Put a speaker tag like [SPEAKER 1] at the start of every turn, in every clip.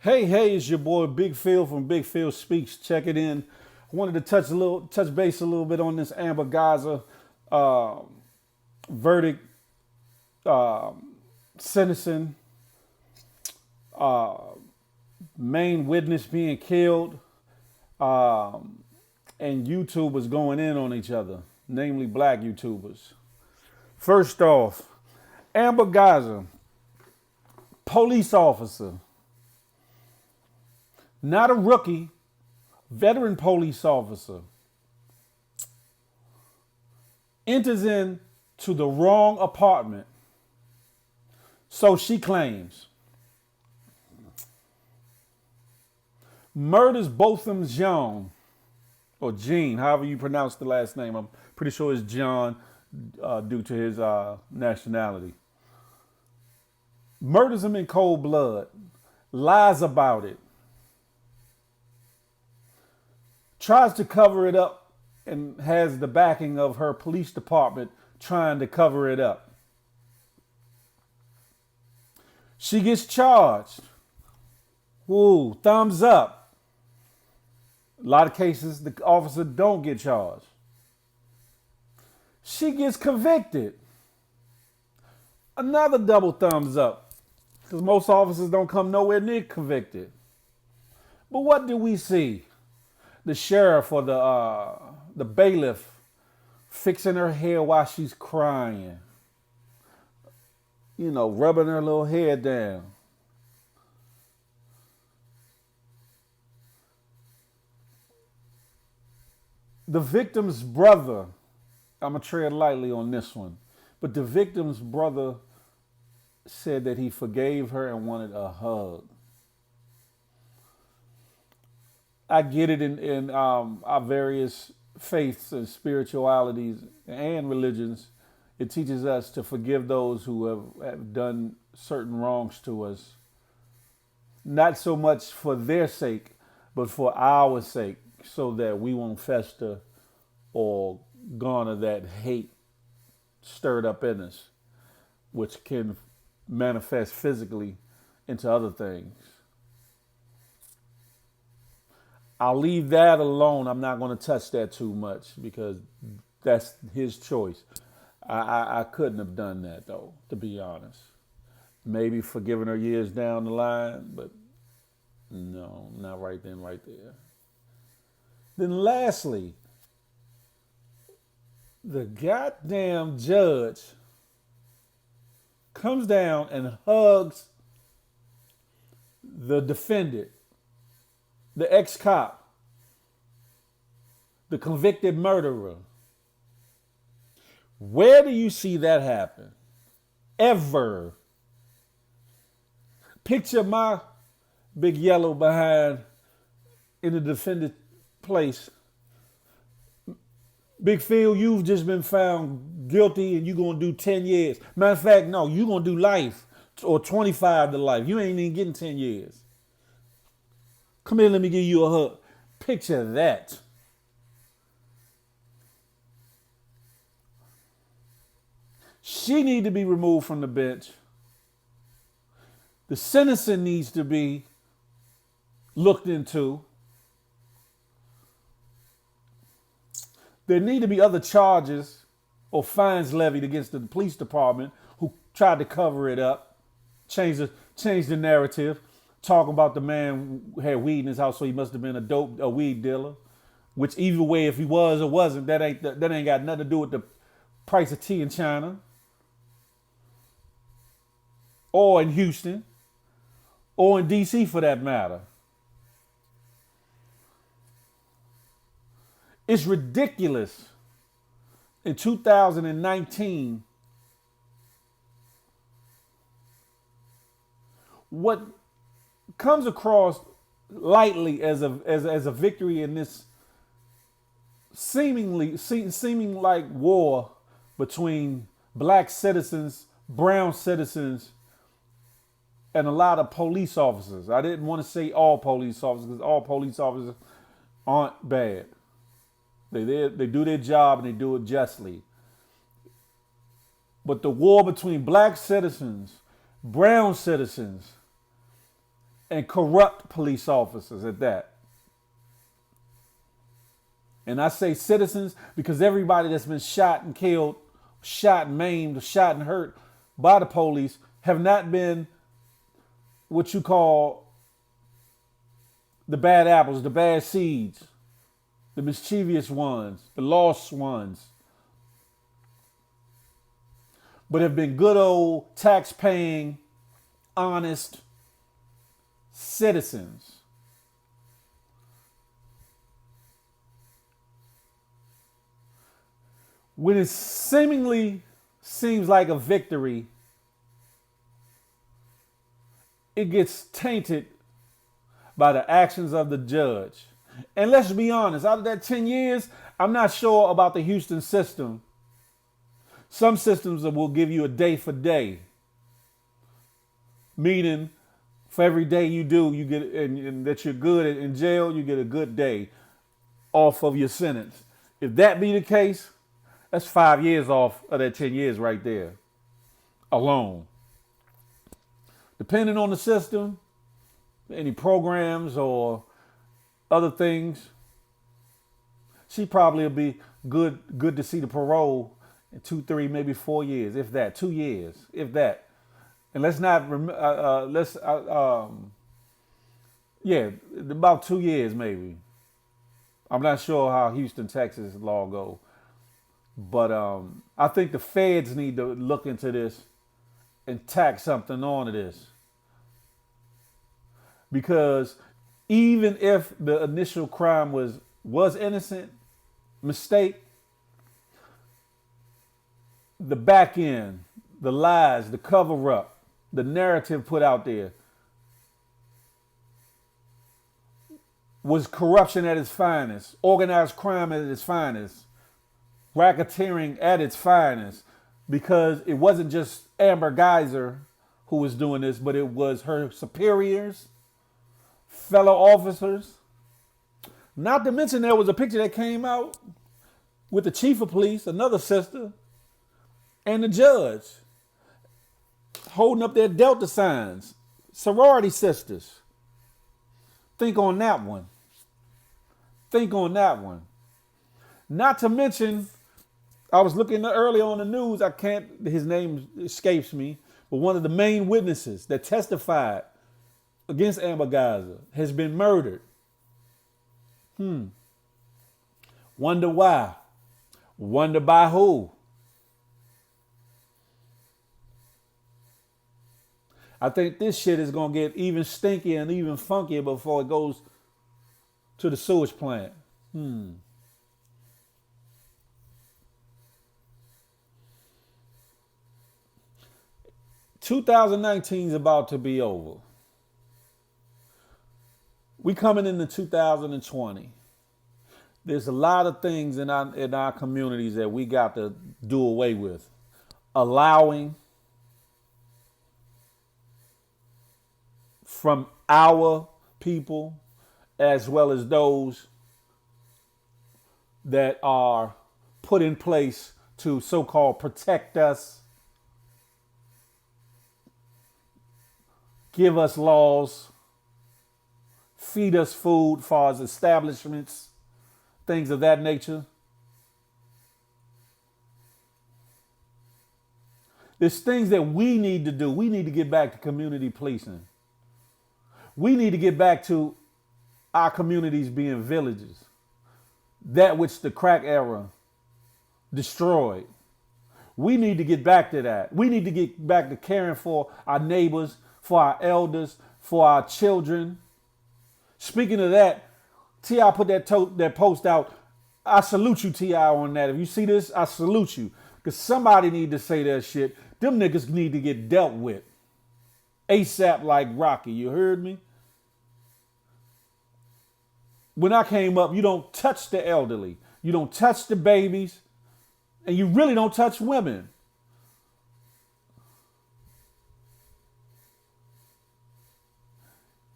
[SPEAKER 1] Hey, it's your boy Big Phil from Big Phil Speaks. Check it in. I wanted to touch base a little bit on this Amber Gaza uh, verdict, uh, sentencing, main witness being killed, and YouTubers going in on each other, namely black YouTubers. First off, Amber Gaza, police officer, not a rookie, veteran police officer, enters into the wrong apartment, so she claims. Murders Botham Jean, or Jean, however you pronounce the last name. I'm pretty sure it's John due to his nationality. Murders him in cold blood, lies about it, tries to cover it up, and has the backing of her police department trying to cover it up. She gets charged. Woo, thumbs up. A lot of cases, the officer don't get charged. She gets convicted. Another double thumbs up, because most officers don't come nowhere near convicted. But what do we see? The sheriff or the bailiff fixing her hair while she's crying. You know, rubbing her little hair down. The victim's brother, I'm going to tread lightly on this one, but the victim's brother said that he forgave her and wanted a hug. I get it in our various faiths and spiritualities and religions. It teaches us to forgive those who have done certain wrongs to us. Not so much for their sake, but for our sake, so that we won't fester or garner that hate stirred up in us, which can manifest physically into other things. I'll leave that alone. I'm not going to touch that too much because that's his choice. I couldn't have done that, though, to be honest. Maybe forgiving her years down the line, but no, not right then, right there. Then lastly, the goddamn judge comes down and hugs the defendant, the ex-cop, the convicted murderer. Where do you see that happen? Ever. Picture my big yellow behind in the defendant's place. Big Phil, you've just been found guilty and you're going to do 10 years. Matter of fact, no, you're going to do life or 25 to life. You ain't even getting 10 years. Come here, let me give you a hug. Picture that. She needs to be removed from the bench. The sentencing needs to be looked into. There need to be other charges or fines levied against the police department who tried to cover it up, change the narrative, talking about the man who had weed in his house, so he must have been a weed dealer. Which either way, if he was or wasn't, that ain't got nothing to do with the price of tea in China or in Houston or in DC for that matter. It's ridiculous in 2019 what comes across lightly as a victory in this seeming like war between black citizens, brown citizens, and a lot of police officers. I didn't want to say all police officers because all police officers aren't bad. They do their job and they do it justly. But the war between black citizens, brown citizens, and corrupt police officers at that. And I say citizens because everybody that's been shot and killed, shot and maimed, shot and hurt by the police have not been what you call the bad apples, the bad seeds, the mischievous ones, the lost ones, but have been good old tax-paying, honest citizens. When it seemingly seems like a victory, it gets tainted by the actions of the judge. And let's be honest, out of that 10 years, I'm not sure about the Houston system. Some systems will give you a day for day, meaning for every day you do, you get, and that you're good in jail, you get a good day off of your sentence. If that be the case, that's 5 years off of that 10 years right there alone. Depending on the system, any programs or other things, she probably will be good to see the parole in 2, 3, maybe 4 years, if that, 2 years, if that. And let's not, about 2 years maybe. I'm not sure how Houston, Texas law go. But I think the feds need to look into this and tack something onto this. Because even if the initial crime was innocent, mistake, the back end, the lies, the cover up, the narrative put out there was corruption at its finest, organized crime at its finest, racketeering at its finest, because it wasn't just Amber Guyger who was doing this, but it was her superiors, fellow officers. Not to mention there was a picture that came out with the chief of police, another sister, and the judge holding up their Delta signs, sorority sisters. Think on that one. Think on that one. Not to mention, I was looking earlier on the news, his name escapes me, but one of the main witnesses that testified against Amber Guyger has been murdered. Wonder why? Wonder by who? I think this shit is going to get even stinkier and even funkier before it goes to the sewage plant. 2019 is about to be over. We coming into 2020. There's a lot of things in our communities that we got to do away with. Allowing from our people as well as those that are put in place to so-called protect us, give us laws, feed us food, as far as establishments, things of that nature. There's things that we need to do. We need to get back to community policing. We need to get back to our communities being villages. That which the crack era destroyed. We need to get back to that. We need to get back to caring for our neighbors, for our elders, for our children. Speaking of that, T.I. put that post out. I salute you, T.I., on that. If you see this, I salute you. Because somebody need to say that shit. Them niggas need to get dealt with. ASAP like Rocky. You heard me? When I came up, you don't touch the elderly. You don't touch the babies. And you really don't touch women.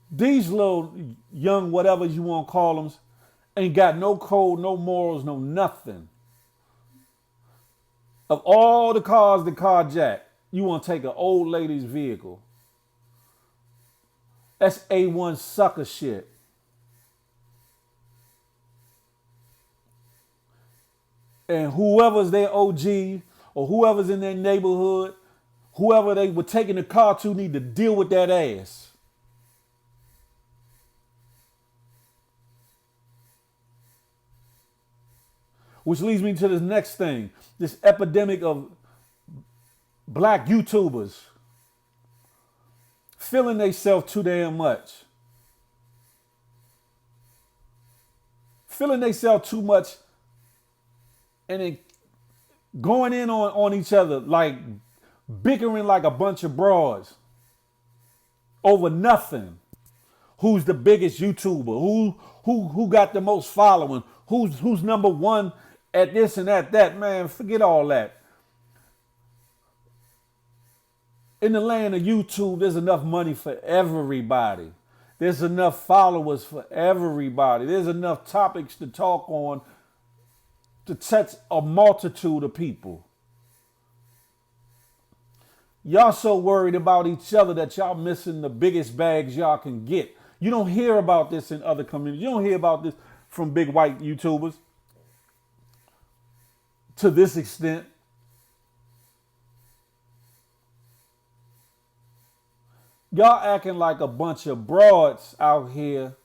[SPEAKER 1] These little young whatever you want to call them ain't got no code, no morals, no nothing. Of all the cars that carjacked, you want to take an old lady's vehicle. That's A1 sucker shit. And whoever's their OG or whoever's in their neighborhood, whoever they were taking the car to need to deal with that ass. Which leads me to this next thing, this epidemic of black YouTubers feeling themselves too damn much. Feeling themselves too much and then going in on each other, like bickering like a bunch of broads over nothing. Who's the biggest YouTuber? Who got the most following? Who's number one at this and at that? Man, forget all that. In the land of YouTube, there's enough money for everybody. There's enough followers for everybody. There's enough topics to talk on to touch a multitude of people. Y'all so worried about each other that y'all missing the biggest bags y'all can get. You don't hear about this in other communities. You don't hear about this from big white YouTubers to this extent. Y'all acting like a bunch of broads out here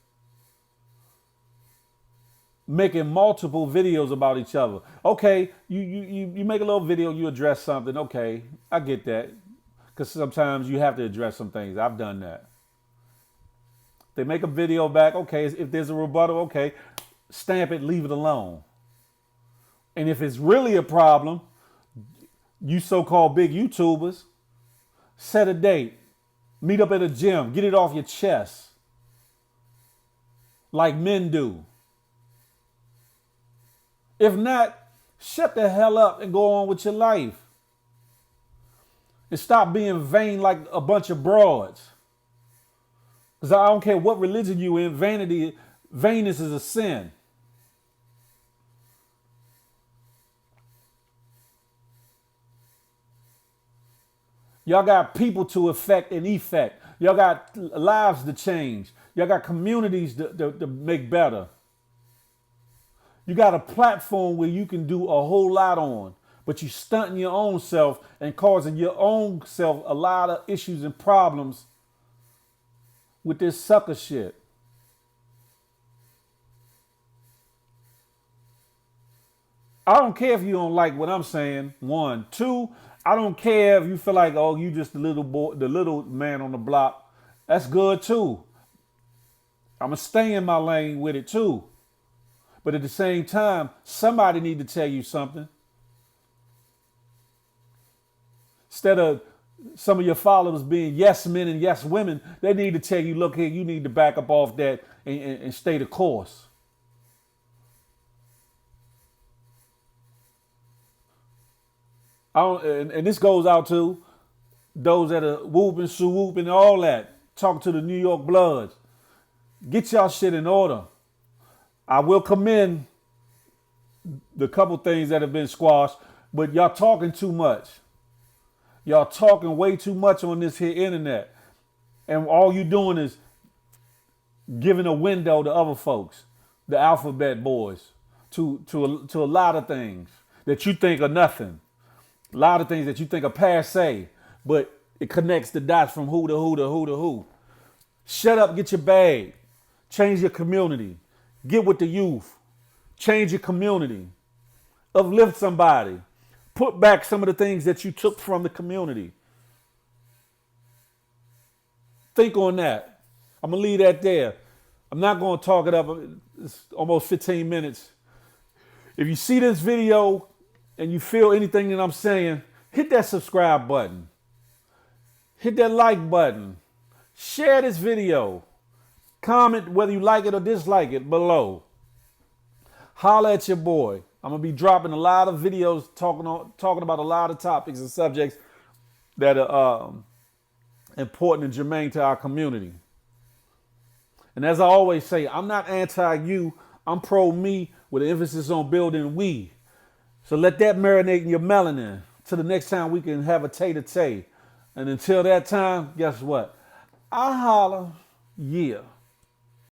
[SPEAKER 1] making multiple videos about each other. Okay, you make a little video, you address something. Okay, I get that. Because sometimes you have to address some things. I've done that. They make a video back. Okay, if there's a rebuttal, okay, stamp it, leave it alone. And if it's really a problem, you so-called big YouTubers, set a date. Meet up at a gym. Get it off your chest. Like men do. If not, shut the hell up and go on with your life. And stop being vain like a bunch of broads. Because I don't care what religion you in, vainness is a sin. Y'all got people to affect and effect. Y'all got lives to change. Y'all got communities to make better. You got a platform where you can do a whole lot on, but you stunting your own self and causing your own self a lot of issues and problems with this sucker shit. I don't care if you don't like what I'm saying. 1, 2, I don't care if you feel like, oh, you just the little boy, the little man on the block. That's good too. I'm gonna stay in my lane with it too. But at the same time, somebody need to tell you something. Instead of some of your followers being yes men and yes women, they need to tell you, look here, you need to back up off that and stay the course. And this goes out to those that are whooping, swooping, and all that. Talking to the New York Bloods. Get y'all shit in order. I will commend the couple things that have been squashed, but y'all talking too much. Y'all talking way too much on this here internet. And all you doing is giving a window to other folks, the alphabet boys, to a lot of things that you think are nothing. A lot of things that you think are passe, but it connects the dots from who to who to who to who. Shut up, get your bag. Change your community. Get with the youth. Change your community. Uplift somebody. Put back some of the things that you took from the community. Think on that. I'm going to leave that there. I'm not going to talk it up. It's almost 15 minutes. If you see this video and you feel anything that I'm saying, hit that subscribe button. Hit that like button. Share this video. Comment whether you like it or dislike it below. Holla at your boy. I'm going to be dropping a lot of videos talking about a lot of topics and subjects that are important and germane to our community. And as I always say, I'm not anti-you. I'm pro-me with an emphasis on building we. So let that marinate in your melanin till the next time we can have a tay-to-tay. And until that time, guess what? I'll holler. Yeah.